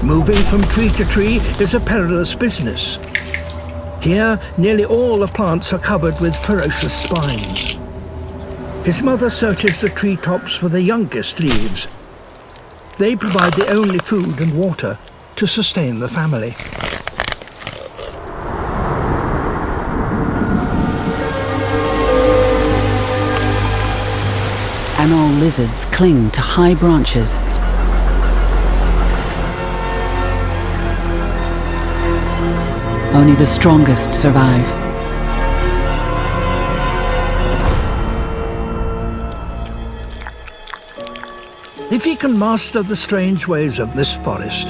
Moving from tree to tree is a perilous business. Here, nearly all the plants are covered with ferocious spines. His mother searches the treetops for the youngest leaves. They provide the only food and water to sustain the family. Anole lizards cling to high branches. Only the strongest survive. If he can master the strange ways of this forest,